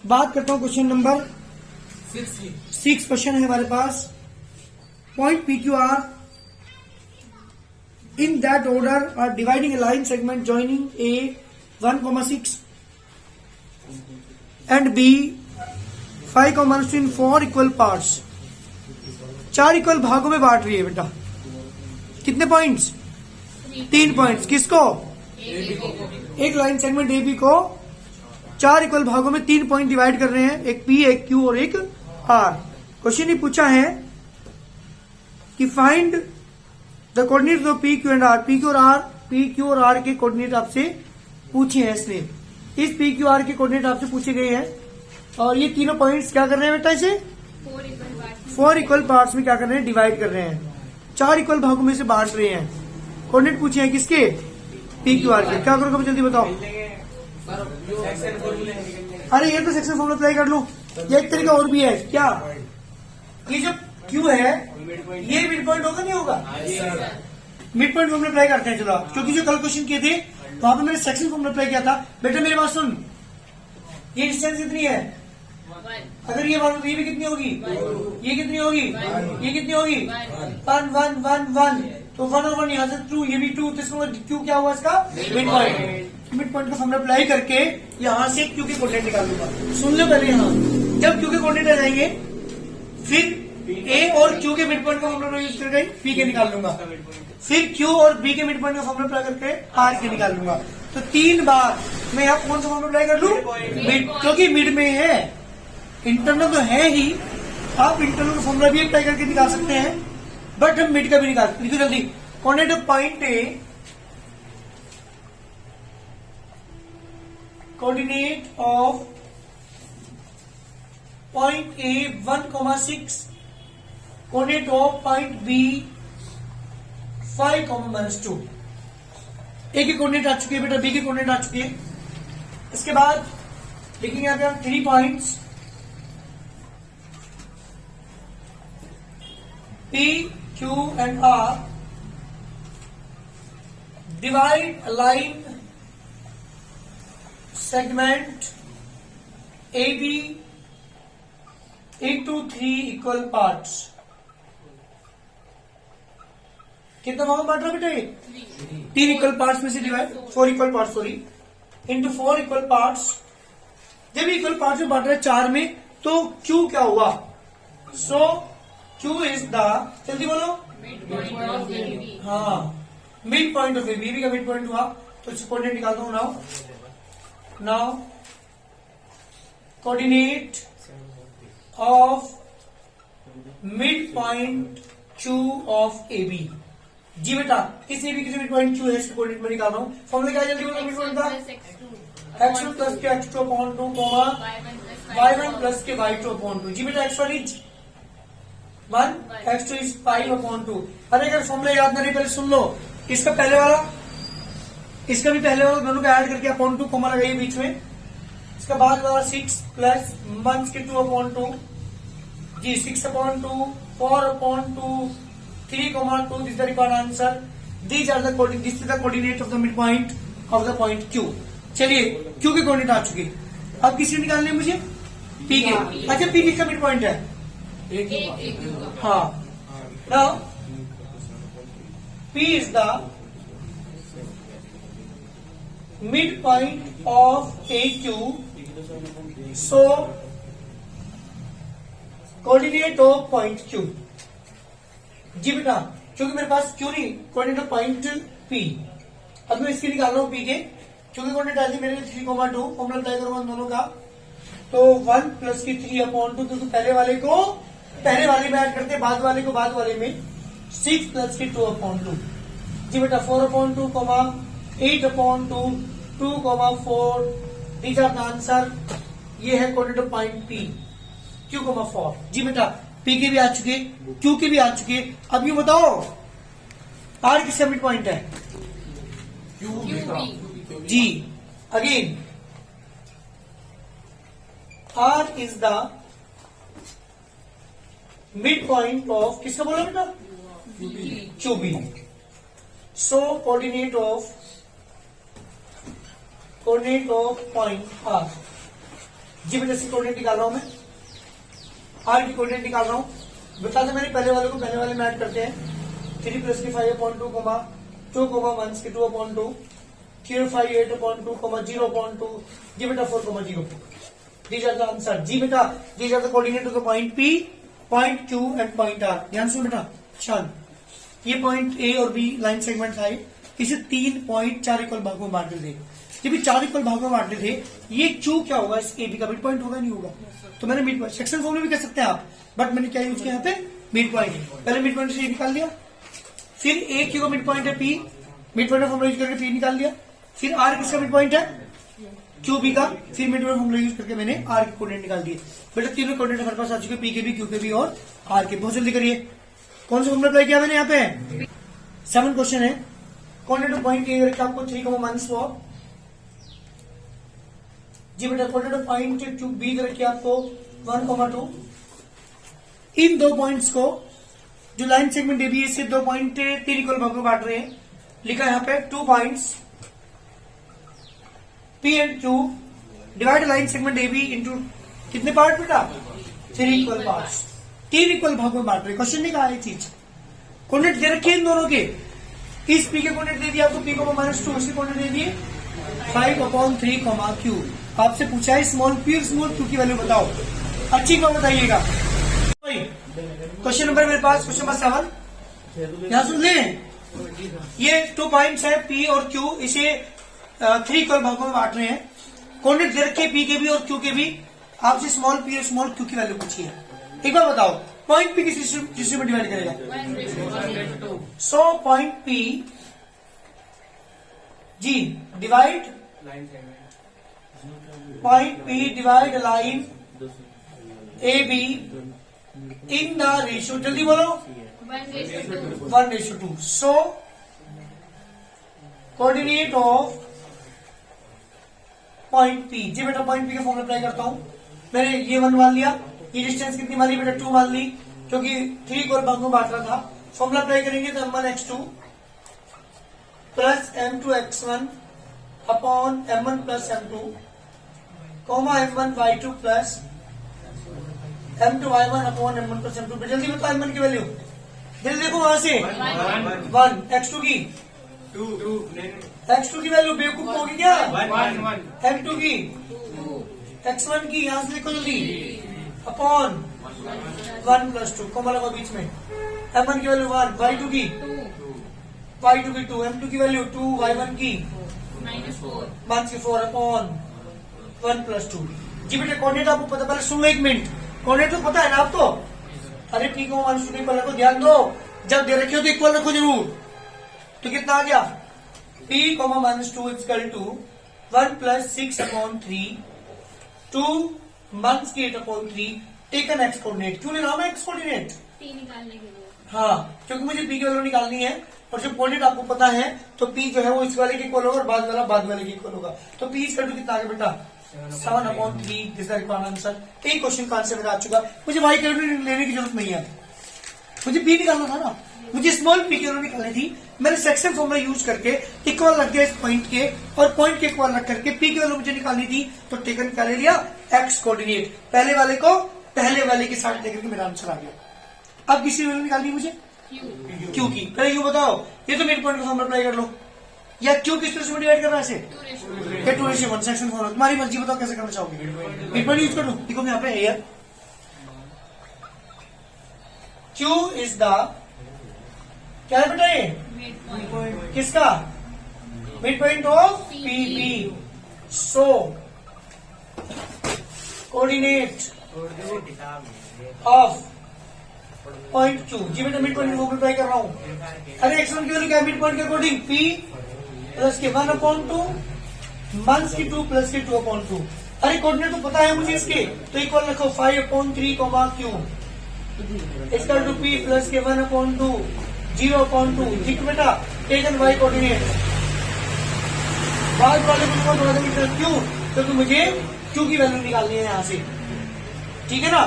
बात करता हूं क्वेश्चन नंबर 6। क्वेश्चन है हमारे पास, point P Q R in that order are dividing a line segment joining A 1,6 and B 5,2 in 4 equal parts। 4 equal भागों में बांट रही है बेटा। कितने पॉइंट्स? 3 पॉइंट्स। किसको? एक लाइन सेगमेंट ए बी को 4 इक्वल भागों में 3 पॉइंट डिवाइड कर रहे हैं, एक पी, एक क्यू और एक आर। क्वेश्चन ये पूछा है कि find the coordinates of P Q and R. P Q और आर के कोऑर्डिनेट आपसे पूछे हैं इसने। इस पी क्यू आर के कोऑर्डिनेट आपसे पूछे गए हैं और ये तीनों पॉइंट्स क्या कर रहे हैं बेटा? इसे 4 इक्वल पार्ट्स में क्या कर रहे हैं? डिवाइड कर रहे हैं। 4 इक्वल भागों में से बांट रहे हैं। कोऑर्डिनेट पूछे हैं किसके? पी क्यू आर के। क्या करोगे जल्दी बताओ? अरे ये तो सेक्शन फॉर्मूला अप्लाई कर लो। ये एक तरीका और भी है। क्या? ये जो क्यू है ये मिड पॉइंट होगा नहीं होगा? मिड पॉइंट फॉर्मूला अप्लाई करते हैं। चलो, क्योंकि जो कल क्वेश्चन किए थे वहां पर मैंने सेक्शन फॉर्मूला अप्लाई किया था। बेटा मेरी बात सुन, ये डिस्टेंस कितनी है? अगर ये बात ये भी कितनी होगी? ये कितनी होगी? ये कितनी होगी? 1 1 1 1। तो 1 और 1 यहाँ से 2, ये भी 2। तो इसका क्यू क्या हुआ इसका? Mid point. मिड पॉइंट का फॉर्मूला अप्लाई करके यहाँ से क्यू के कोऑर्डिनेट निकाल दूंगा। सुन लो पहले, यहाँ जब क्यू के कोऑर्डिनेट आ जाएंगे फिर ए और क्यू के मिड पॉइंट का फॉर्मूला यूज करके पी के निकाल लूंगा। फिर क्यू और बी के मिड पॉइंट का फॉर्मूला अप्लाई करके आर के निकाल लूंगा। तो 3 बार मैं यहाँ कौन सा फॉर्मूला अप्लाई कर लूं? मिड, क्योंकि मिड में है। इंटरनल तो है ही, आप इंटरनल का फॉर्मूला भी अप्लाई करके निकाल सकते हैं, बट हम मिड का भी निकाल। लिखो जल्दी। Coordinate of point A, coordinate of point A 1,6, coordinate of point B 5,-2। A की कोऑर्डिनेट आ चुकी है बेटा, बी की कोऑर्डिनेट आ चुकी है। इसके बाद लिखेंगे यहाँ पे हम 3 points P, Q and R, divide a line segment AB into 3 equal parts। कितना भाग बांट रहा बेटा? 3 इक्वल पार्ट्स में से divide 4 equal parts into 4 equal parts. जब इक्वल पार्ट्स में बांट रहे 4 में, तो Q क्या हुआ? सो Q इज द, जल्दी बोलो, हाँ, mid point of A B का मिड पॉइंट हुआ। तो इससे कोऑर्डिनेट निकालता हूं। Now coordinate of mid point Q of A B. जी बेटा, इस ए बी की जो मिड पॉइंट Q है इसके कोऑर्डिनेट में निकाल रहा हूं। फॉर्मूला क्या है? जल्दी बोलो। मिड पॉइंट का x1 प्लस के x2 अपॉन 2, y1 प्लस के y2 अपॉन 2। जी बेटा, x1 is 1, x2 is 5 upon 2। अरे अगर फॉर्मूला याद नहीं, पहले सुन लो। इसका पहले वाला, इसका भी पहले वाला, दोनों को ऐड करके अपॉन 2 कॉमा लगाइए बीच में। इसका बाद वाला 6 प्लस 1 के 2 अपॉन 2। जी 6 upon 2, 4 upon 2, 3,2। This the required answer. This are the coordinate of the mid point of the point Q। चलिए, Q के कोऑर्डिनेट आ चुके। अब किसी निकालने मुझे? P के। अच्छा, P किसका मिड पॉइंट है? हाँ। Now P is the midpoint of AQ. So coordinate of point Q। जी बेटा, क्योंकि मेरे पास Q नहीं, कोऑर्डिनेट ऑफ पॉइंट P। अब मैं इसके निकाल रहा हूँ P के, क्योंकि कोऑर्डिनेट आती मेरे 3,2। फॉर्मूला अप्लाई करूंगा दोनों का। तो 1 प्लस की 3 अपॉन 2, क्योंकि पहले वाले को पहले वाले में ऐड करते, बाद वाले को बाद वाले में। 6 प्लस की 2 अपॉन 2। जी बेटा, 4 upon 2, 8 upon 2, 2,4। These are the answer. ये है coordinate of point P, Q,4। जी बेटा, P के भी आ चुके, Q के भी आ चुके। अब ये बताओ R किसका मिड पॉइंट है? Q। जी again, R is the mid point of, किसका बोला बेटा? QB। So coordinate of point R जी बेटा इसकी कोऑर्डिनेट निकाल रहा हूं मैं, आर की कोऑर्डिनेट निकाल रहा हूं। बता दें मैंने पहले वाले को पहले वाले में ऐड करते हैं। 3 + के 5/2 2 1 के 2/2 3 5 8/2 0/2 जी बेटा 4,0। These are the answer। जी बेटा these are the coordinate of the point P, point Q and point R। ध्यान सुन बेटा शान, ये पॉइंट ए और बी लाइन सेगमेंट था, इसे 3 पॉइंट 4 इक्वल भागों में बांटे थे। जब ये 4 इक्वल भागों में बांटे थे, ये Q क्या होगा, इस ए बी का मिड पॉइंट होगा नहीं होगा? तो मैंने मिड पॉइंट सेक्शन फॉर्मूला भी कह सकते हैं आप, बट मैंने क्या यूज किया यहाँ पे, मिड पॉइंट। पहले मिड पॉइंट से ए निकाल लिया, फिर ए क्यू का मिड पॉइंट है P, mid point formula use करके पी निकाल लिया, फिर आर किसका मिड पॉइंट है, क्यू बी का, फिर मिड पॉइंट फॉर्मूला यूज करके मैंने आर के कोऑर्डिनेट निकाल दिए। बेटा तीनों कोऑर्डिनेट हमारे पास आ चुके, पी के भी, क्यू के भी और आर के। बहुत जल्दी करिए, कौन सा फॉर्मूला अप्लाई किया मैंने यहाँ पे? 7 क्वेश्चन है। कोऑर्डिनेट ऑफ पॉइंट ए रखा आपको 3,-4 जी बेटा। Coordinate of point Q B रखी आपको 1,2। इन दो पॉइंट्स को जो लाइन सेगमेंट ए बी से 2 पॉइंट 3 इक्वल भागों में बांट रहे हैं, लिखा यहाँ पे 2 points P and Q, divide line segment A B into कितने पार्ट बेटा? 3 इक्वल पार्ट्स। 3 इक्वल भागों में बांट रहे। क्वेश्चन नहीं कहा ये चीज, कोऑर्डिनेट दे रखे इन दोनों के। इस P के कोऑर्डिनेट दे दिया आपको P, -2, उसके कोऑर्डिनेट दे दिए 5/3, Q। आपसे पूछा है स्मॉल p और स्मॉल q की वैल्यू बताओ, अच्छी क्यों बताइएगा। क्वेश्चन नंबर मेरे पास, क्वेश्चन नंबर 7, यहां सुन ले। ये 2 पॉइंट्स है P और Q, इसे 3 इक्वल भागों में बांट रहे हैं। कोऑर्डिनेट दे रखे P के भी और Q के भी, आपसे स्मॉल p और स्मॉल q की वैल्यू पूछी है। एक बार बताओ, पॉइंट P किस रेशियो में डिवाइड करेगा? सो पॉइंट P जी divide point P divide line A B in the ratio, जल्दी बोलो, 1:2। So coordinate of point P, जी बेटा पॉइंट P का फॉर्मूला अप्लाई करता हूं। मैंने ये 1 मान लिया, ये डिस्टेंस कितनी मान ली बेटा? 2 मान ली, क्योंकि 3 इक्वल भागों में बांट रहा था। फॉर्मूला अप्लाई करेंगे तो m1x2 plus m2x1 upon m1 plus m2 m1y2 plus m2y1 upon m1 plus m2। जल्दी बताओ m1 की वैल्यू, जल्दी देखो वहां से 1, x2 की 2, x2 की वैल्यू बेवकूफ होगी क्या? 1, m2 की 2, x1 की यहां से देखो जल्दी अपॉन 1 प्लस 2, कॉमा लगा बीच में। m1 की वैल्यू 1, y2 की 2, m2 की वैल्यू 2, y1 की -4 अपॉन 1 प्लस 2। जी बेटा कोऑर्डिनेट आपको पता, पहले सुन लो 1 मिनट, कोऑर्डिनेट तो पता है ना आपको? अरे ठीक है, -2 इक्वल रखो, ध्यान दो, जब दे रखे हो तो इक्वल रखो जरूर। तो कितना आ गया? P, -2 equal to 1 plus 6/3 2 -8/3 taken x coordinate. क्यों ले रहा हूं मैं एक्स कोऑर्डिनेट? P निकालने के लिए। हाँ, क्योंकि मुझे P की वैल्यू निकालनी है, और जब कोऑर्डिनेट आपको पता है तो P जो है वो इस वाले के इक्वल होगा और बाद वाले के इक्वल होगा। तो P इक्वल टू कितना आ गया बेटा? 7/3। This is the answer. एक क्वेश्चन का आंसर मेरा आ चुका। मुझे y की वैल्यू लेने की जरूरत नहीं है, मुझे P निकालना था ना, मुझे स्मॉल p की वैल्यू निकालनी थी। मैंने सेक्शन फॉर्मूला यूज करके इक्वल रख दिया इस पॉइंट के, और पॉइंट के इक्वल रख करके p की वैल्यू मुझे निकालनी थी, तो टेकन क्या ले लिया? X coordinate. पहले वाले को पहले वाले के साथ लेकर के मेरा आंसर आ गया। अब किसी वैल्यू निकालनी मुझे क्यू की। पहले यू बताओ, ये तो मिड पॉइंट का फॉर्मूला अप्लाई कर लो, या क्यू किस रेशियो में डिवाइड करना है ऐसे? 2:1 सेक्शन फॉर्मूला, तुम्हारी मर्जी, बताओ कैसे करना चाहोगे। मिड पॉइंट यूज कर लो, देखो यहाँ पे है Q इज द, क्या है बेटा ये? किसका? Mid point of PP। So coordinate of point Q, जी बेटा मिड पॉइंट मल्टीप्लाई कर रहा हूं। अरे x1 की वैल्यू क्या है मिड पॉइंट के अकॉर्डिंग? P प्लस के 1/2 माइनस की 2 प्लस के 2/2। अरे कोऑर्डिनेट तो पता है मुझे इसके, तो इक्वल रखो 5/3, Q equal to P plus के 1/2 0/2। ठीक है बेटा, टेकन y कोऑर्डिनेट। बाद वाले को थोड़ा सा क्यों? क्योंकि मुझे Q की वैल्यू निकालनी है यहाँ से, ठीक है ना।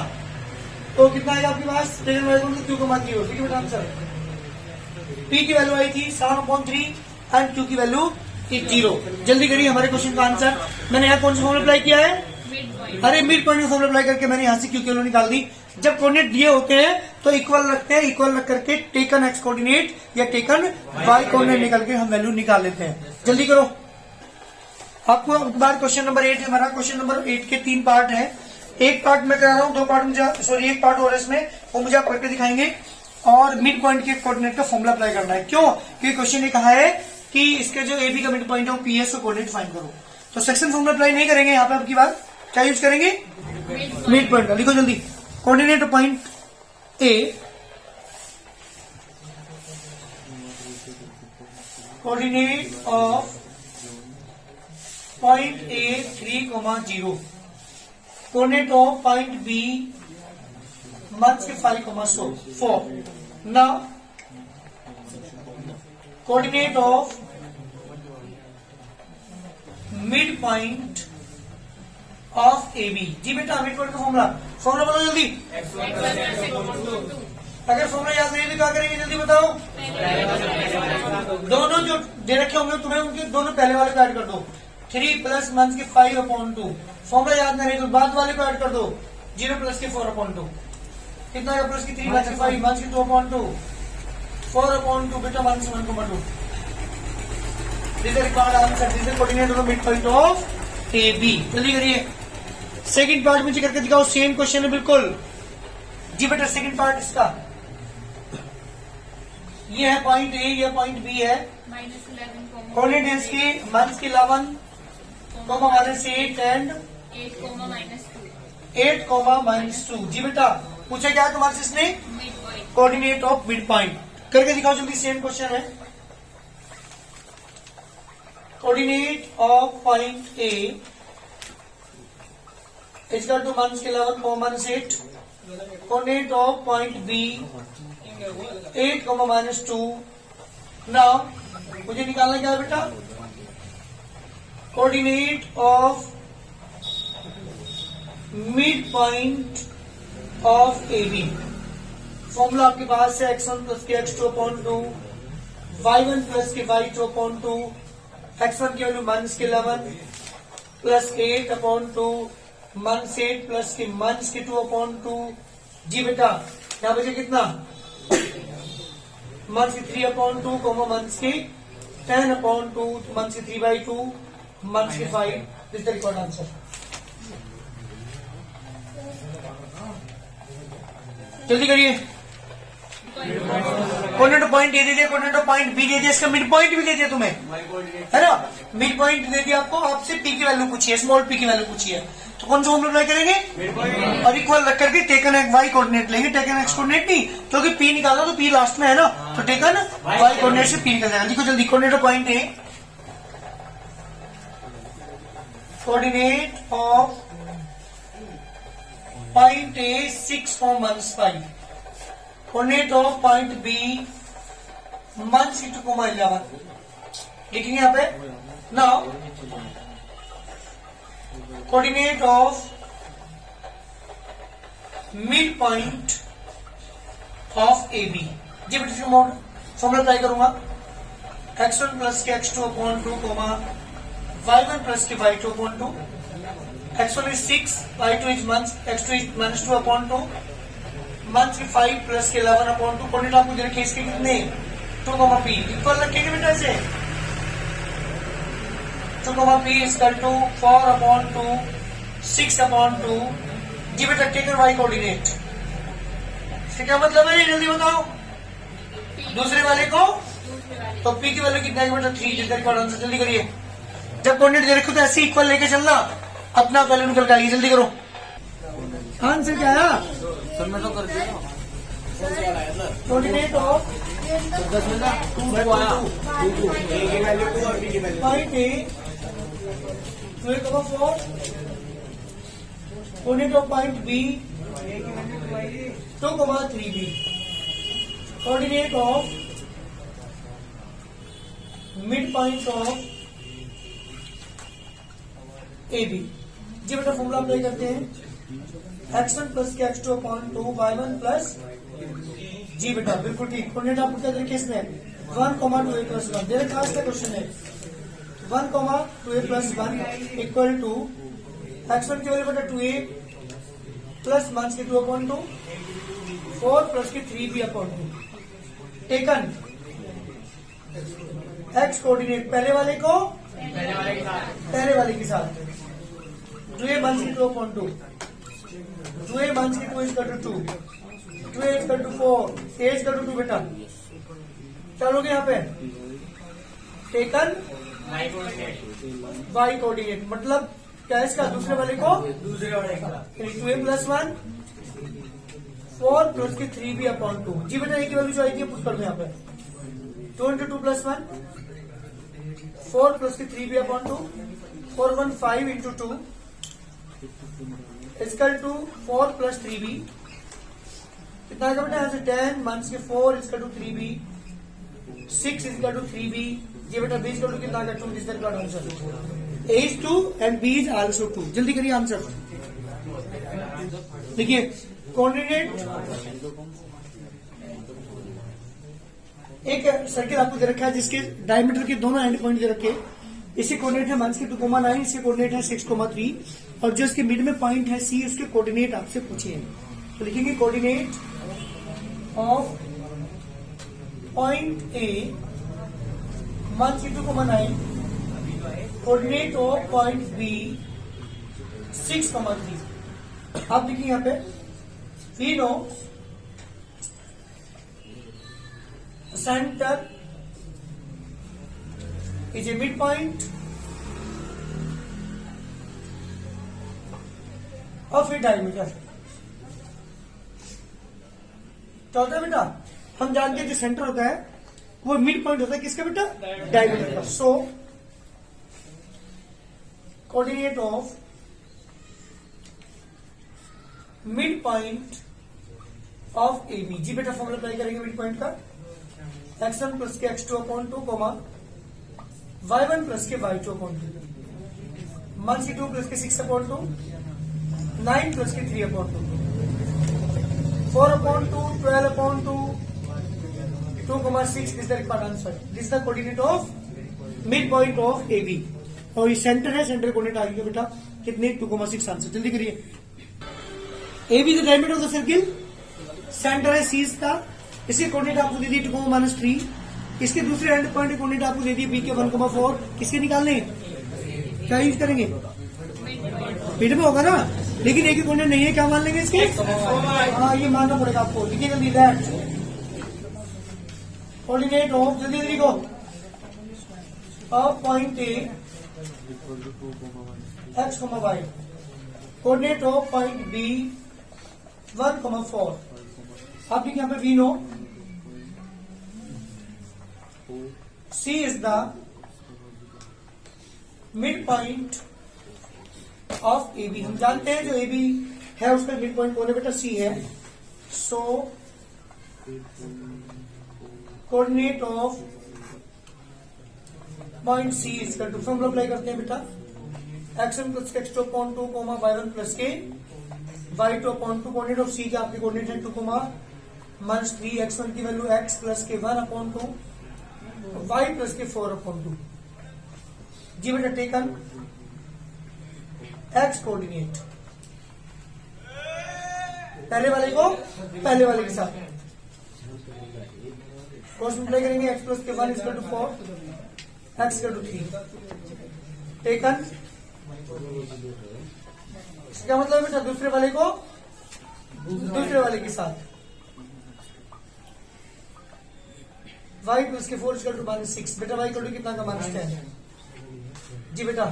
तो कितना आएगा आपके पास? टेकन y कोऑर्डिनेट Q को मान 0। ठीक है बेटा आंसर। P की वैल्यू आई थी 7/3 एंड Q की वैल्यू 0। जल्दी करिए हमारे क्वेश्चन का आंसर। मैंने यहाँ कौन सा फॉर्मूला अप्लाई किया है? अरे मिड पॉइंट का फॉर्मूला अप्लाई करके मैंने यहाँ से क्यू की वैल्यू निकाल दी। जब कोऑर्डिनेट दिए होते हैं तो इक्वल रखते हैं, इक्वल रख करके टेकन एक्स कोऑर्डिनेट या टेकन वाई कोऑर्डिनेट निकाल के हम वैल्यू निकाल लेते हैं। जल्दी करो। आपको बार क्वेश्चन नंबर 8 है हमारा। क्वेश्चन नंबर 8 के 3 पार्ट है। एक पार्ट मैं करा रहा हूँ, 2 पार्ट मुझे, सॉरी 1 पार्ट और इसमें वो मुझे आप करके दिखाएंगे और मिड पॉइंट के कोऑर्डिनेट का फॉर्मूला अप्लाई करना है। क्यों? क्योंकि क्वेश्चन ने कहा है कि इसके जो एबी का मिड पॉइंट है वो पीएस का कोऑर्डिनेट फाइंड करो। तो सेक्शन फॉर्मूला अप्लाई नहीं करेंगे यहाँ पे। आपकी बार क्या यूज करेंगे? मिड पॉइंट का। लिखो जल्दी। Coordinate point A, coordinate of point A 3,0, coordinate of point B -5,4. Now coordinate of midpoint of AB। जी बेटा मिड पॉइंट का फॉर्मूला बोलो जल्दी। अगर फॉर्मूला याद नहीं है तो क्या करेंगे जल्दी बताओ। दोनों जो दे रखे होंगे तुम्हें उनके दोनों पहले वाले को ऐड कर दो। 3 + -5/2। फॉर्मूला याद नहीं तो बाद वाले को ऐड कर दो। 0 + 4/2 कितना है? प्लस की 3 - 5 - 2/2 4/2 बेटा 1/2। This is required answer. This is coordinate of mid point of AB। जल्दी करिए। सेकंड पार्ट मुझे करके दिखाओ। सेम क्वेश्चन है बिल्कुल। जी बेटा सेकंड पार्ट इसका ये है पॉइंट ए, ये पॉइंट बी है। कोऑर्डिनेट है इसकी -11, -8 एंड 8, -2। जी बेटा पूछा क्या है तुम्हारे से इसने? Coordinate of mid point. करके दिखाओ जल्दी। सेम क्वेश्चन है। Coordinate of point A equal to -11, -8। Coordinate of point B 8, -2। Now मुझे निकालना क्या है बेटा? Coordinate of mid point of AB। Formula आपके पास है x1 + के x2/2, y1 + के y2/2, x1 की वैल्यू -11 + 8/2, -8 + के -2/2। जी बेटा यहाँ बचे कितना? -3/2, -10/2, -3/2, -5। This is the required answer. जल्दी करिए। कोऑर्डिनेट पॉइंट ए दे दिया, कोऑर्डिनेट पॉइंट बी दे दिया, इसका मिड पॉइंट भी दे दिया तुम्हें, है ना? मिड पॉइंट दे दिया आपको। आपसे पी की वैल्यू पूछी है, स्मॉल पी की वैल्यू पूछी है। तो कौन सा फॉर्मूला अप्लाई करेंगे? और इक्वल रख करके टेकन एक्स वाई कोऑर्डिनेट लेंगे। टेकन एक्स कोऑर्डिनेट नहीं, क्योंकि पी निकाला तो पी लास्ट में है ना, तो टेकन वाई कोऑर्डिनेट से पी निकल जाएगा। देखो जल्दी। Coordinate point A, coordinate of point A 6, -5। Coordinate of point B -2, 11 लिखेंगे यहाँ पे। Now coordinate of mid point of AB। जी बेटा फॉर्मूला अप्लाई करूंगा। x1 + के x2/2, y1 + के y2/2। x1 is 6, y2 is x2 is -2/2, -5 + के 11/2। कोऑर्डिनेट आपको दे रखे इसके कितने? 2, p। इक्वल रखेंगे बेटा इसे। 2, p = 4/2, 6/2। जी बेटा टेकन वाई कोऑर्डिनेट। इसका क्या मतलब है? जल्दी बताओ। दूसरे वाले को तो p की वैल्यू कितना है बेटा? 3। जिसका आंसर जल्दी करिए। जब कोऑर्डिनेट दे रखे तो ऐसे इक्वल लेके चलना, अपना वैल्यू निकल के आएगी। जल्दी करो। आंसर क्या आया? सर मैं तो कर दिया। Coordinate of point A 12,4, coordinate of point B 2,3b, coordinate of mid point of AB। जी बेटा फॉर्मूला अप्लाई करते हैं। x1 + के x2/2, y1 + जी बेटा बिल्कुल ठीक। कोऑर्डिनेट आपको क्या देखिए इसमें 1, 2a + 1 दे रखा है। क्वेश्चन है 1, 2a + 1 = x1 की वैल्यू बेटा 2a प्लस माइनस के 2/2 4 प्लस के 3b/2 टेकन x कोऑर्डिनेट पहले वाले के साथ 2a माइनस के 2/2 2a माइनस के 2 is equal to 2 2a is equal to 4 a is equal to 2 बेटा चलोगे यहाँ पे टेकन y कोऑर्डिनेट मतलब क्या है इसका दूसरे वाले का 2a प्लस 1 4 प्लस के 3b/2 जी बेटा एक वैल्यू जो आई थी पुट कर दो यहाँ पे 2 into 2 plus 1 4 plus के 3b/2 4 1 5 into 2 is equal to 4 plus 3b कितना आएगा बेटा यहाँ से 10 माइनस के 4 is equal to 3b 6 is equal to 3b ये बेटा b is equal to कितना आएगा 2 this the correct answer a is 2 and b is also 2 जल्दी करिए आंसर देखिए कोऑर्डिनेट एक सर्किल आपको दे रखा है जिसके डायमीटर के दोनों एंड पॉइंट दे रखे इसके कोऑर्डिनेट है माइनस के 2,9 इसके कोऑर्डिनेट है 6,3 और जो इसके मिड में पॉइंट है सी उसके कोऑर्डिनेट आपसे पूछे हैं तो लिखेंगे coordinate of point A minus के 2,9 कोऑर्डिनेट ऑफ पॉइंट बी 6,3 आप देखिए यहाँ पे we know center is a midpoint of a diameter क्या होता है बेटा हम जानते हैं जो सेंटर होता है वो मिड पॉइंट होता है किसका बेटा डायमीटर का so coordinate of mid point of A B जी बेटा फॉर्मूला अप्लाई करेंगे मिड पॉइंट का x1 प्लस के x2/2 y1 प्लस के y2/2 माइनस के 2 प्लस के 6/2 9 प्लस के 3/2 4/2 12/2 2,6 is the required answer. This is the coordinate of midpoint of AB. और ये सेंटर है सेंटर कोऑर्डिनेट आ गया बेटा कितने 2,6 आंसर जल्दी करिए AB the diameter of the circle centre है C का इसके कोऑर्डिनेट आपको दे दिए 2,-3 इसके दूसरे एंड पॉइंट कोऑर्डिनेट आपको दे दिए B के 1,4 किसके निकालने क्या यूज करेंगे मिड में होगा ना लेकिन एक ही कोऑर्डिनेट नहीं है क्या मान लेंगे इसके हाँ ये मानना पड़ेगा आपको लिखिए जल्दी दैट कोऑर्डिनेट ऑफ जल्दी जल्दी को of point A x, y coordinate of point B 1,4 आप देखिए यहाँ पे we know C is the mid point of AB हम जानते हैं जो AB है उसका मिड पॉइंट कौन है बेटा C है so coordinate of point C is equal to formula apply करते हैं बेटा x1 प्लस के x2/2 y1 प्लस के y2/2 कोऑर्डिनेट ऑफ C के आपके कोऑर्डिनेट है 2,-3 x1 की वैल्यू x प्लस के 1/2 y प्लस के 4/2 जी बेटा टेकन x कोऑर्डिनेट पहले वाले के साथ क्रॉस मल्टीप्लाई करेंगे x प्लस के 1 is equal to 4 x equal to 3 taken इसका मतलब बेटा दूसरे वाले के साथ y प्लस के 4 इक्वल टू -6 बेटा y इक्वल टू कितना का -10 जी बेटा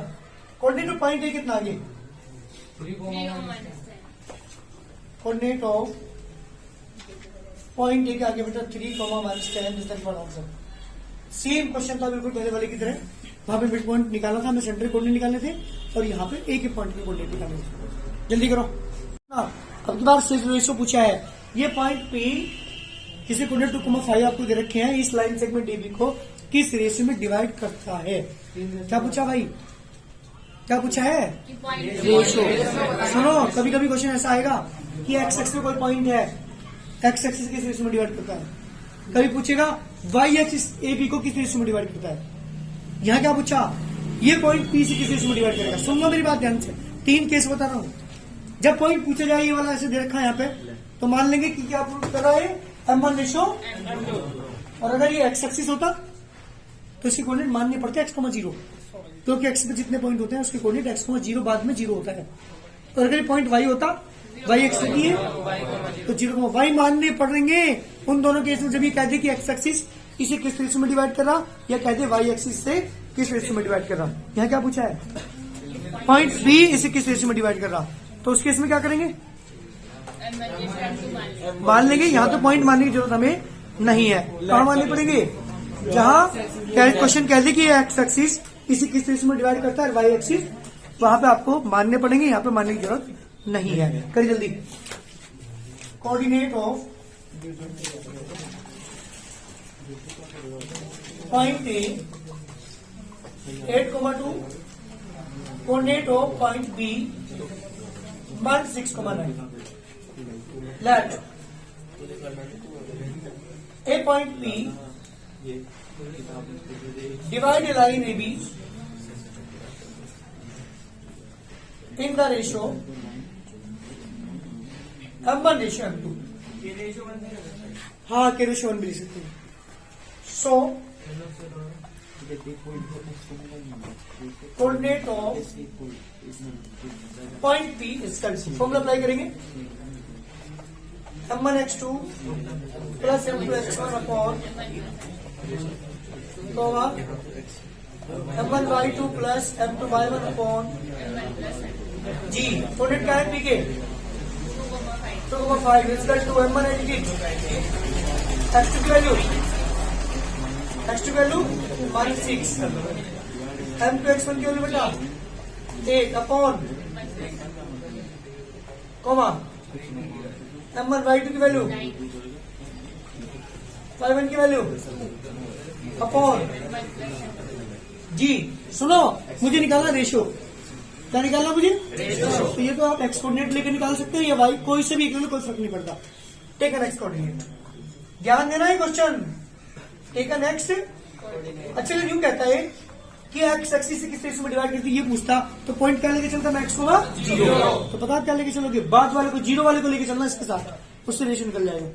कोऑर्डिनेट ऑफ पॉइंट ए कितना आगे कोऑर्डिनेट ऑफ पॉइंट ए के आगे बेटा 3, -10 is the answer same question था बिल्कुल पहले वाले की तरह वहां पे मिड पॉइंट निकाला था हमें सेंटर कोऑर्डिनेट निकालने थे और यहाँ पे एक ही पॉइंट के कोऑर्डिनेट निकालने थे जल्दी करो अब की बार सिर्फ रेशो पूछा है ये पॉइंट P किसी कोऑर्डिनेट 2,5 आपको दे रखे हैं इस लाइन सेगमेंट AB को किस रेशियो में डिवाइड करता है क्या पूछा भाई क्या पूछा है रेशियो सुनो कभी कभी क्वेश्चन ऐसा आएगा कि x एक्सिस में कोई पॉइंट है x एक्सिस किस रेशियो में डिवाइड करता है कभी पूछेगा y एक्सिस AB को किस रेशियो में डिवाइड करता है यहाँ क्या पूछा ये पॉइंट P से किस रेशियो में डिवाइड करेगा सुन लो मेरी बात ध्यान से तीन केस बता रहा हूं। जब पॉइंट पूछा जाए ये वाला ऐसे दे रखा है यहाँ पे, तो मान लेंगे कि क्या प्रूव कर रहा है M1 रेशो, और अगर ये एक्स एक्सिस होता तो इसके कोऑर्डिनेट मानने पड़ते x, 0, क्योंकि एक्स पे जितने पॉइंट होते हैं उसके कोऑर्डिनेट x, 0 बाद में 0 होता है। और अगर ये पॉइंट y होता, y एक्स की है तो 0, y मानने पड़ेंगे उन दोनों केस में। जब ये कहते कि एक्स एक्सिस इसे किस रेशो में डिवाइड कर रहा, या कहते y एक्सिस से किस रेशो में डिवाइड कर रहा। यहाँ क्या पूछा है, पॉइंट B इसे किस रेशो में डिवाइड कर रहा, तो उस केस में क्या करेंगे, मान लेंगे। यहाँ तो पॉइंट मानने की जरूरत हमें नहीं है, कहाँ मानने पड़ेंगे, जहाँ क्वेश्चन कहते कि एक्स एक्सिस इसी किस रेशो में डिवाइड करता है, वाई एक्सिस, वहां पे आपको मानने पड़ेंगे, यहाँ पे मानने की जरूरत नहीं है। करिए जल्दी। Coordinate of point A 8,2, coordinate of point B 1, 6,9। Let a point P divide a line AB in the ratio M1 ratio M2। हाँ, के रेशो 1 भी लिख सकते हैं। So coordinate of point P इसका फॉर्मूला अप्लाई करेंगे, M1 x2 plus M2 x1 upon M1 y2 plus M2 y1 upon जी। Coordinate क्या है P के, 2,5 equal to M1 edited x2 की वैल्यू -6, M2 x1 की वैल्यू बेटा 8 अपॉन M1 y2 की वैल्यू y1 की वैल्यू अपॉन जी। सुनो, मुझे निकालना रेशो, क्या निकालना मुझे, तो ये तो आप एक्स कोऑर्डिनेट लेकर निकाल सकते हैं या वाई, कोई से भी निकालो, कोई फर्क नहीं पड़ता। टेकन एक्स कोऑर्डिनेट, ध्यान देना है क्वेश्चन, टेकन एक्स। अच्छा यूं कहता है कि एक्स एक्सिस से किस रेशो में डिवाइड करती, ये पूछता तो पॉइंट क्या लेके चलता, मैं एक्स को 0, तो पता क्या लेके चलोगे, बाद वाले को 0 वाले को लेके चलना इसके साथ, उससे रेशो निकल जाएगा।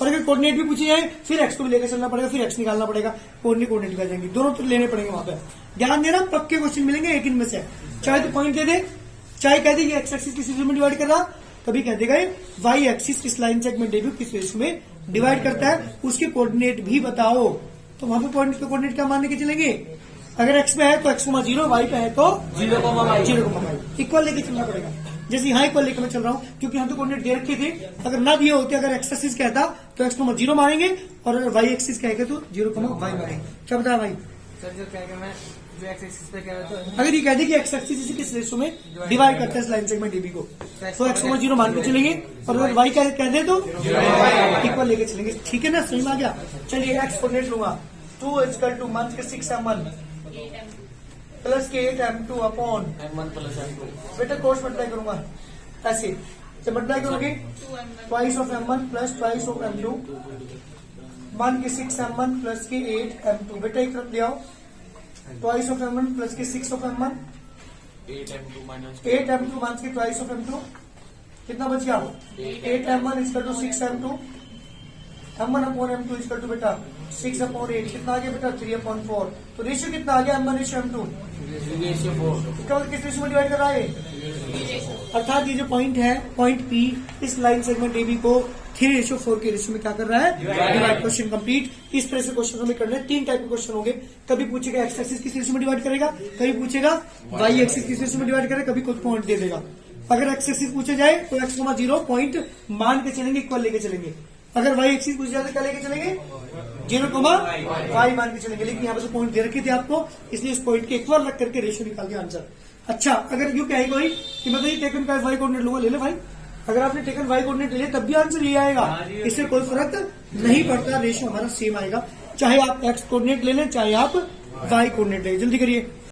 और अगर कोऑर्डिनेट भी पूछे जाए फिर एक्स को भी लेकर चलना पड़ेगा, फिर एक्स निकालना पड़ेगा, कोऑर्डिनेट निकल जाएंगे, दोनों तो लेने पड़ेंगे वहां पे। ध्यान देना, पक्के क्वेश्चन मिलेंगे एक इनमें से, चाहे तो पॉइंट दे दे, चाहे कह दे एक्स एक्सिस किस रेशो में डिवाइड कर रहा, कभी कह देगा वाई एक्सिस इस लाइन सेगमेंट डेब्यू किस रेशो में डिवाइड करता है, उसके कोऑर्डिनेट भी बताओ, तो वहां पे पॉइंट के कोऑर्डिनेट क्या मानने के चलेंगे, अगर एक्स पे है तो x, 0, वाई पे है तो 0,5 इक्वल लेके चलना पड़ेगा। जैसे यहाँ इक्वल लेकर मैं चल रहा हूँ, क्योंकि हम तो कोऑर्डिनेट दे रखे थे, अगर ना दिए होते, अगर एक्स एक्सिस कहता तो x, 0 मारेंगे, और अगर वाई एक्सिस कहेगा तो 0,y मारेंगे। क्या बताया भाई, सर जो कहेगा मैं जो एक्स एक्सिस पे कह रहा था, अगर ये कहते कि एक्स एक्सिस इसे किस रेशो में डिवाइड करता है इस लाइन सेगमेंट AB को, तो x, 0 मान के चलेंगे, और अगर y कह दे तो इक्वल लेके चलेंगे। ठीक है ना, सही में आ गया। चलिए एक्स कोऑर्डिनेट लूंगा, 2 इक्वल टू 6 M1 प्लस के 8 M2 upon M1 plus M2, बेटा कोर्स मल्टीप्लाई करूंगा ऐसे, जब मल्टीप्लाई करोगे twice of M1 plus twice of M2 मान के 6 M1 प्लस के 8 M2, बेटा एक तरफ ले आओ, ट्वाइस ऑफ M1 प्लस के 6 of M1 8 M2 minus 8 M2 मान के ट्वाइस ऑफ M2, कितना बच गया 8 M1 equal to 6 M2, M1 upon M2 equal to बेटा 6 अपॉन 8, कितना आ गया बेटा 3/4, तो रेशियो कितना आ गया M1 रेशियो M2, रेशियो 4, इसका मतलब किस रेशियो में डिवाइड कर रहा है, अर्थात ये जो पॉइंट है पॉइंट P इस लाइन सेगमेंट AB को 3:4 के रेशियो में क्या कर रहा है, डिवाइड। Question complete. इस तरह से क्वेश्चन हमें करने हैं, 3 टाइप के क्वेश्चन होंगे, कभी पूछेगा एक्स एक्सिस किस रेशियो में डिवाइड करेगा, कभी पूछेगा वाई एक्सिस किस रेशियो में डिवाइड करेगा, कभी कुछ पॉइंट दे देगा। अगर एक्स एक्सिस पूछा जाए तो x, 0 पॉइंट मान के चलेंगे, इक्वल लेके चलेंगे। अगर वाई एक्सिस पूछा जाए तो क्या लेके चलेंगे, 0,y मान के चलेंगे। लेकिन यहाँ पे तो पॉइंट दे रखे थे आपको, इसलिए इस पॉइंट के इक्वल रख करके रेशियो निकाल के आंसर। अच्छा, अगर यूं कहे कोई कि मैं तो ये टेकन का वाई कोऑर्डिनेट लूंगा, ले ले भाई, अगर आपने टेकन वाई कोऑर्डिनेट ले लिया तब भी आंसर ये आएगा, इससे कोई फर्क नहीं पड़ता, रेशियो हमारा सेम आएगा, चाहे आप एक्स कोऑर्डिनेट ले लें चाहे आप वाई कोऑर्डिनेट ले। जल्दी करिए।